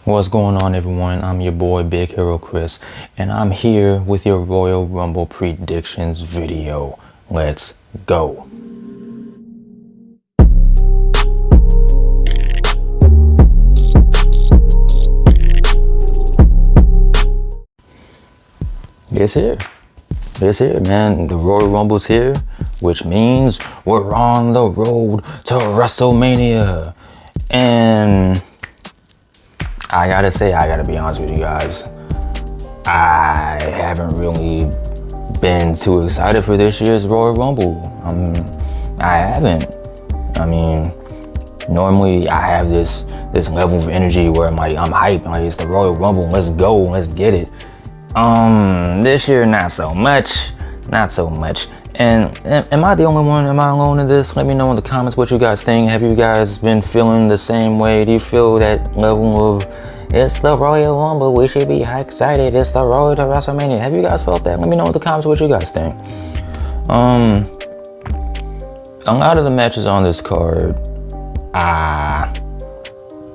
What's going on, everyone? I'm your boy Big Hero Chris, and I'm here with your Royal Rumble predictions video. Let's go. It's here, man. The Royal Rumble's here, which means we're on the road to WrestleMania. And I gotta be honest with you guys. I haven't really been too excited for this year's Royal Rumble. I haven't. I mean, normally I have this level of energy where I'm hyped. Like, it's the Royal Rumble. Let's go. Let's get it. This year, not so much. And am I the only one? Am I alone in this? Let me know in the comments what you guys think. Have you guys been feeling the same way? Do you feel that level of, it's the Royal Rumble, we should be excited, it's the road to WrestleMania? Have you guys felt that? Let me know in the comments what you guys think. A lot of the matches on this card,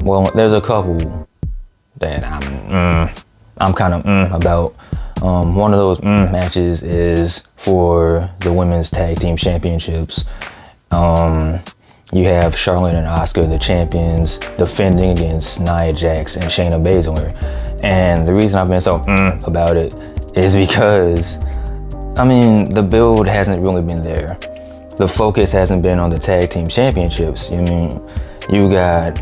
well, there's a couple that I'm kind of about. One of those matches is for the Women's Tag Team Championships. You have Charlotte and Asuka, the champions, defending against Nia Jax and Shayna Baszler. And the reason I've been so about it is because, I mean, the build hasn't really been there. The focus hasn't been on the Tag Team Championships. I mean, you got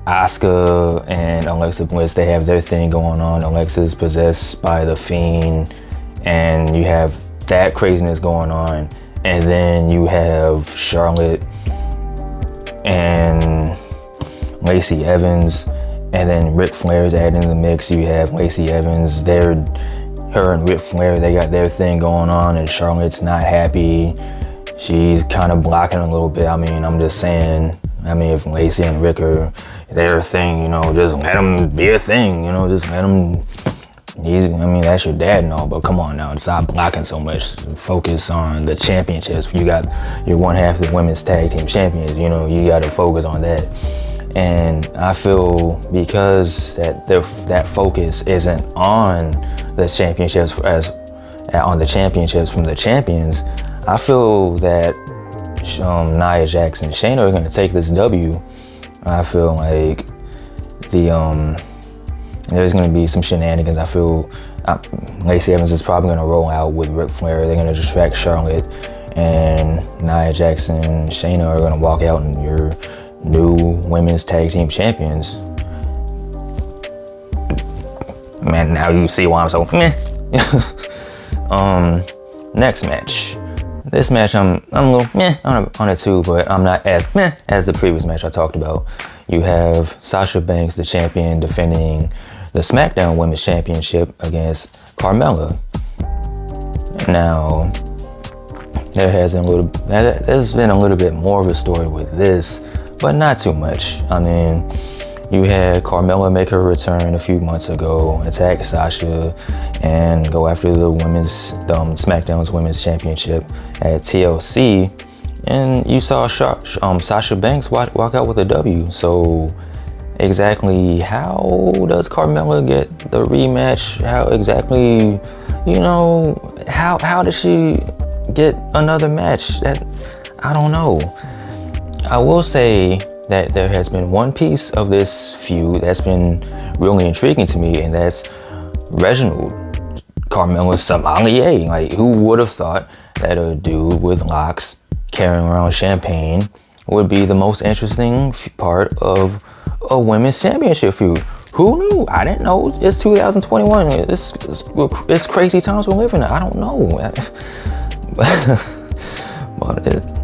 Asuka and Alexa Bliss, they have their thing going on. Alexa's possessed by the Fiend, and you have that craziness going on. And then you have Charlotte and Lacey Evans, and then Ric Flair's added in the mix. You have Lacey Evans, her and Ric Flair, they got their thing going on, and Charlotte's not happy. She's kind of blocking a little bit. I mean, I'm just saying, if Lacey and Rick are their thing, just let them be a thing, just let them. That's your dad and all, but come on now, stop blocking so much. Focus on the championships. You got your one half of the Women's Tag Team Champions, you got to focus on that. And I feel because that focus isn't on the championships on the championships from the champions, I feel that Nia Jax and Shayna are going to take this W. I feel like there's going to be some shenanigans. I feel Lacey Evans is probably going to roll out with Ric Flair. They're going to distract Charlotte, and Nia Jax and Shayna are going to walk out and your new Women's Tag Team Champions. Man, now you see why I'm so meh. Next match. This match, I'm a little meh on it too, but I'm not as meh as the previous match I talked about. You have Sasha Banks, the champion, defending the SmackDown Women's Championship against Carmella. Now, there's been a little bit more of a story with this, but not too much. I mean, you had Carmella make her return a few months ago, attack Sasha, and go after the SmackDown's Women's Championship at TLC, and you saw Sasha Banks walk out with a W. So exactly how does Carmella get the rematch? How exactly, how does she get another match? That I don't know. I will say that there has been one piece of this feud that's been really intriguing to me, and that's Reginald, Carmella's sommelier. Like, who would have thought that a dude with locks carrying around champagne would be the most interesting part of a women's championship feud? Who knew? I didn't know. It's 2021. It's crazy times we're living in. I don't know. But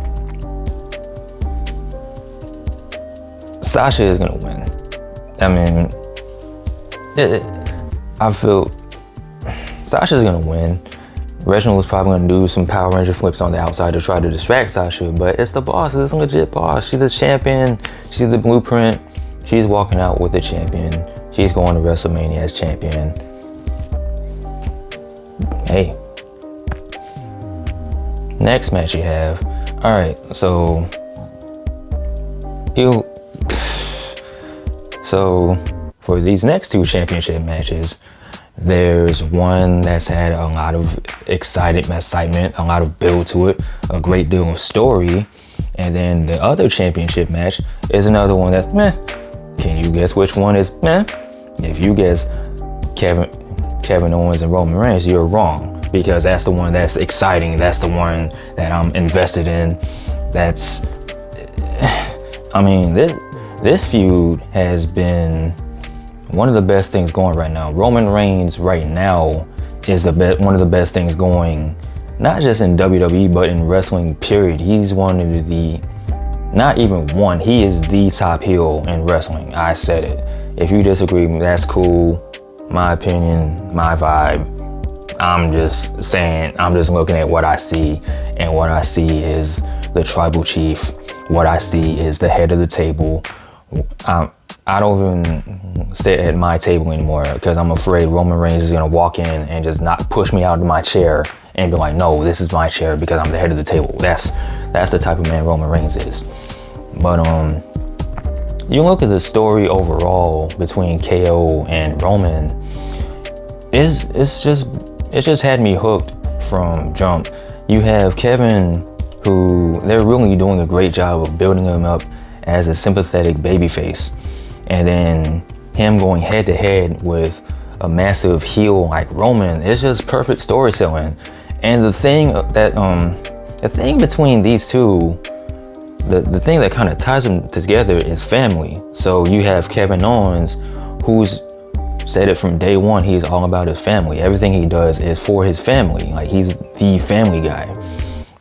Sasha is gonna win. I mean, I feel Sasha's gonna win. Reginald was probably gonna do some Power Ranger flips on the outside to try to distract Sasha, but it's the boss. It's a legit boss. She's the champion. She's the blueprint. She's walking out with the champion. She's going to WrestleMania as champion. Hey. Next match you have. All right, so for these next two championship matches, there's one that's had a lot of excitement, a lot of build to it, a great deal of story. And then the other championship match is another one that's meh. Can you guess which one is meh? If you guess Kevin Owens and Roman Reigns, you're wrong, because that's the one that's exciting. That's the one that I'm invested in. This feud has been one of the best things going right now. Roman Reigns right now is one of the best things going, not just in WWE, but in wrestling, period. He's one of the, not even one, he is the top heel in wrestling. I said it. If you disagree, that's cool. My opinion, my vibe. I'm just saying, I'm just looking at what I see, and what I see is the tribal chief. What I see is the head of the table. I don't even sit at my table anymore, because I'm afraid Roman Reigns is gonna walk in and just not push me out of my chair and be like, no, this is my chair because I'm the head of the table. That's the type of man Roman Reigns is. But you look at the story overall between KO and Roman, it's just had me hooked from jump. You have Kevin, who they're really doing a great job of building him up as a sympathetic babyface, and then him going head to head with a massive heel like Roman. It's just perfect storytelling. And the thing between these two, the thing that kind of ties them together is family. So you have Kevin Owens, who's said it from day one, he's all about his family. Everything he does is for his family. Like, he's the family guy.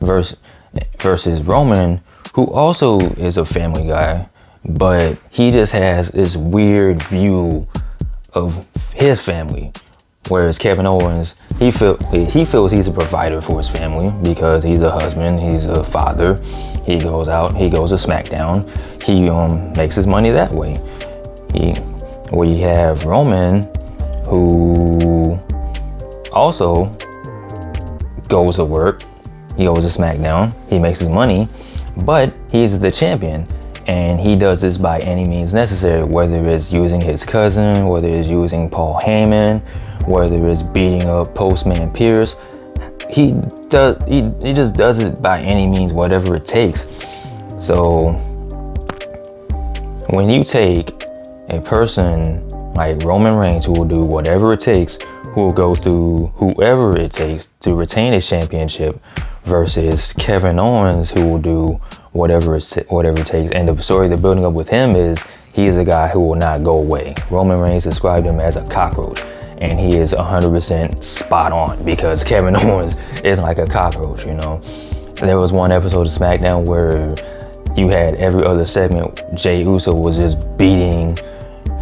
Versus Roman, who also is a family guy, but he just has this weird view of his family. Whereas Kevin Owens, he feels he's a provider for his family because he's a husband, he's a father. He goes out, he goes to SmackDown, he makes his money that way. We have Roman, who also goes to work, he goes to SmackDown, he makes his money, but he's the champion, and he does this by any means necessary, whether it's using his cousin, whether it's using Paul Heyman, whether it's beating up Postman Pierce. He just does it by any means, whatever it takes. So when you take a person like Roman Reigns, who will do whatever it takes, who will go through whoever it takes to retain his championship, versus Kevin Owens, who will do whatever it takes. And the story they're building up with him is he's a guy who will not go away. Roman Reigns described him as a cockroach, and he is 100% spot on, because Kevin Owens is like a cockroach, you know. There was one episode of SmackDown where you had every other segment, Jey Uso was just beating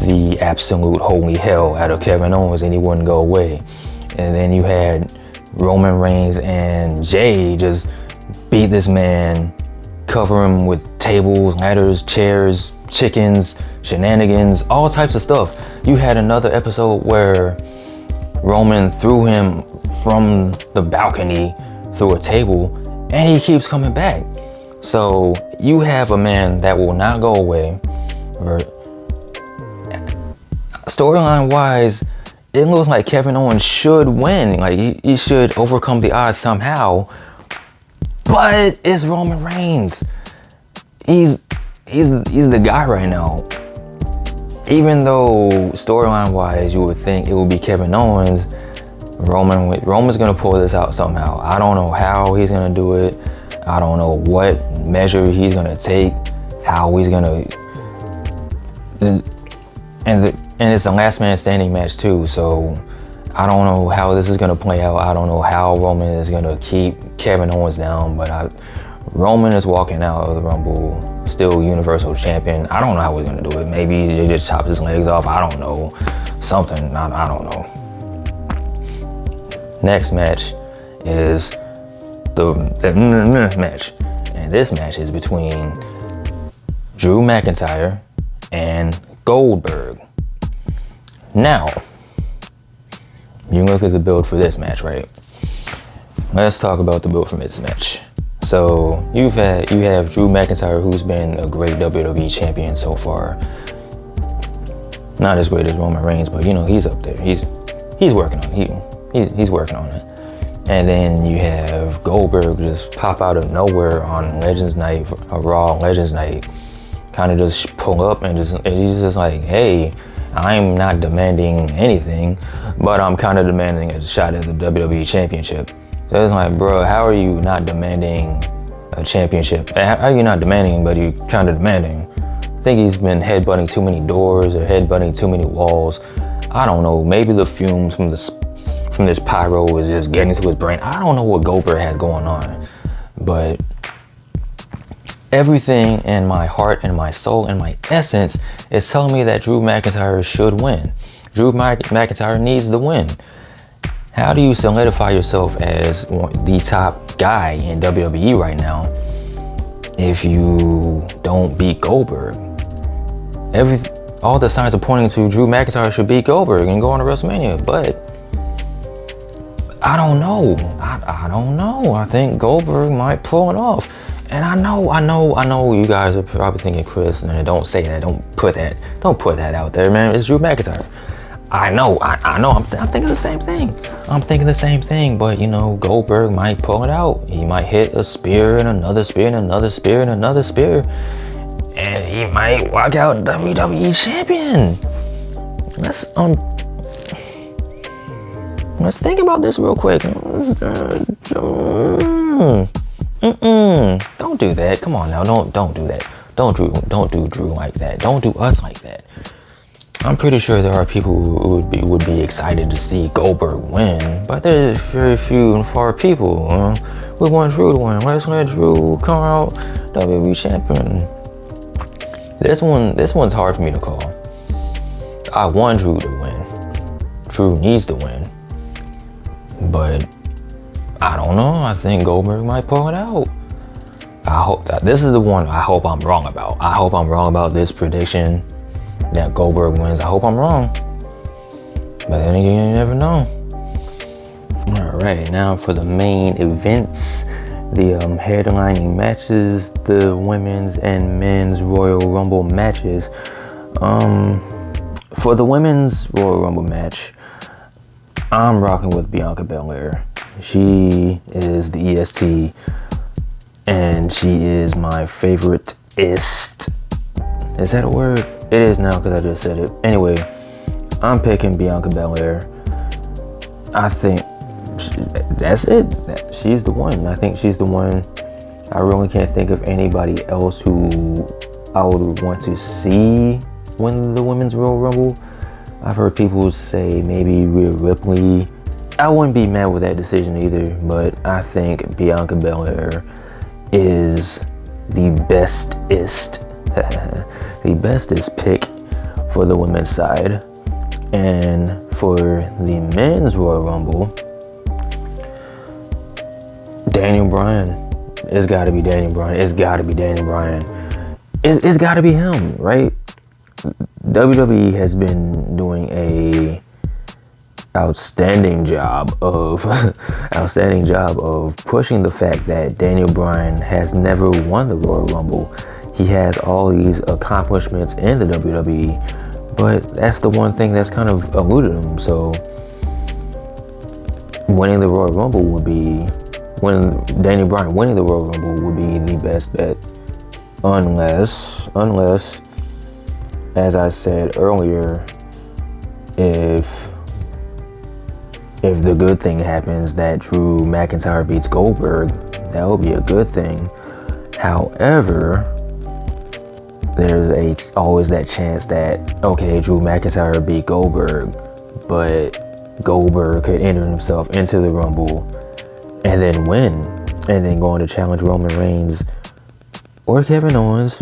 the absolute holy hell out of Kevin Owens, and he wouldn't go away. And then you had Roman Reigns and Jey just beat this man, cover him with tables, ladders, chairs, chickens, shenanigans, all types of stuff. You had another episode where Roman threw him from the balcony through a table, and he keeps coming back. So you have a man that will not go away. Storyline wise, it looks like Kevin Owens should win. Like, he should overcome the odds somehow. But it's Roman Reigns. He's the guy right now. Even though storyline wise you would think it would be Kevin Owens, Roman's gonna pull this out somehow. I don't know how he's gonna do it. I don't know what measure he's gonna take, how he's gonna, and it's a last man standing match too, so I don't know how this is gonna play out. I don't know how Roman is gonna keep Kevin Owens down, but Roman is walking out of the Rumble still Universal Champion. I don't know how he's gonna do it. Maybe they just chop his legs off. I don't know. Something. I don't know. Next match is the match, and this match is between Drew McIntyre and Goldberg. Now, you look at the build for this match, right? Let's talk about the build for this match. So you have Drew McIntyre, who's been a great WWE champion so far. Not as great as Roman Reigns, but you know, he's up there. He's working on it. He's working on it. And then you have Goldberg just pop out of nowhere on Legends Night, a Raw Legends Night, kind of just pull up and he's just like, hey, I'm not demanding anything, but I'm kind of demanding a shot at the WWE Championship. So it's like, bro, how are you not demanding a championship? How are you not demanding, but you're kind of demanding? I think he's been headbutting too many doors or headbutting too many walls. I don't know. Maybe the fumes from this pyro is just getting to his brain. I don't know what Goldberg has going on, but everything in my heart and my soul and my essence is telling me that Drew McIntyre should win. Drew McIntyre needs the win. How do you solidify yourself as the top guy in WWE right now if you don't beat Goldberg? All the signs are pointing to Drew McIntyre should beat Goldberg and go on to WrestleMania, but I don't know. I don't know. I think Goldberg might pull it off. And I know you guys are probably thinking, Chris, man, don't say that. Don't put that out there, man. It's Drew McIntyre. I know. I'm thinking the same thing. But you know, Goldberg might pull it out. He might hit a spear and another spear and another spear and another spear, and he might walk out WWE champion. Let's think about this real quick. Don't do that. Come on now. Don't do that. Don't do Drew like that. Don't do us like that. I'm pretty sure there are people who would be excited to see Goldberg win, but there's very few and far people. We want Drew to win. Let's let Drew come out WWE champion. This one's hard for me to call. I want Drew to win. Drew needs to win, but I don't know. I think Goldberg might pull it out. I hope that this is the one I hope I'm wrong about. I hope I'm wrong about this prediction that Goldberg wins. I hope I'm wrong. But then again, you never know. All right, now for the main events, the headlining matches, the women's and men's Royal Rumble matches. For the women's Royal Rumble match, I'm rocking with Bianca Belair. She is the EST, and she is my favorite-ist. Is that a word? It is now because I just said it. Anyway, I'm picking Bianca Belair. I think that's it. She's the one. I think she's the one. I really can't think of anybody else who I would want to see win the Women's Royal Rumble. I've heard people say maybe Rhea Ripley. I wouldn't be mad with that decision either, but I think Bianca Belair is the bestest, the bestest pick for the women's side. And for the men's Royal Rumble, Daniel Bryan. It's got to be Daniel Bryan. It's got to be Daniel Bryan. It's got to be him, right? WWE has been doing a outstanding job of pushing the fact that Daniel Bryan has never won the Royal Rumble. He has all these accomplishments in the WWE, but that's the one thing that's kind of eluded him. So Daniel Bryan winning the Royal Rumble would be the best bet, unless, as I said earlier, if the good thing happens that Drew McIntyre beats Goldberg, that would be a good thing. However, there's always that chance that, okay, Drew McIntyre beat Goldberg, but Goldberg could enter himself into the Rumble and then win, and then go on to challenge Roman Reigns or Kevin Owens,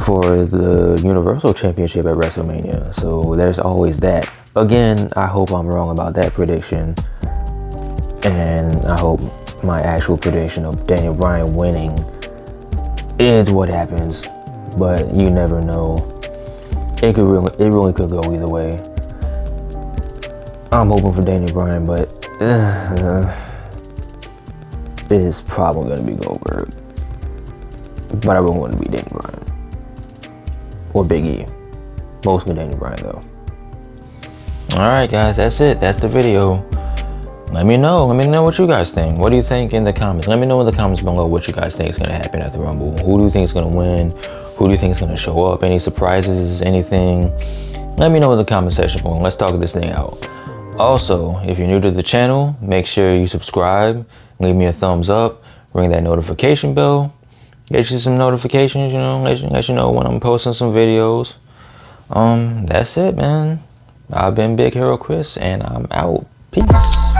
for the Universal Championship at WrestleMania. So there's always that. Again, I hope I'm wrong about that prediction, and I hope my actual prediction of Daniel Bryan winning is what happens. But you never know. It really could go either way. I'm hoping for Daniel Bryan, but it's probably gonna be Goldberg. But I really want to be Daniel Bryan or Big E. Mostly Daniel Bryan though. Alright guys, that's it. That's the video. Let me know what you guys think. What do you think in the comments? Let me know in the comments below what you guys think is going to happen at the Rumble. Who do you think is going to win? Who do you think is going to show up? Any surprises? Anything? Let me know in the comment section below. Let's talk this thing out. Also, if you're new to the channel, make sure you subscribe, leave me a thumbs up, ring that notification bell, get you some notifications, you know, let you know when I'm posting some videos. That's it, man. I've been Big Hero Chris, and I'm out. Peace.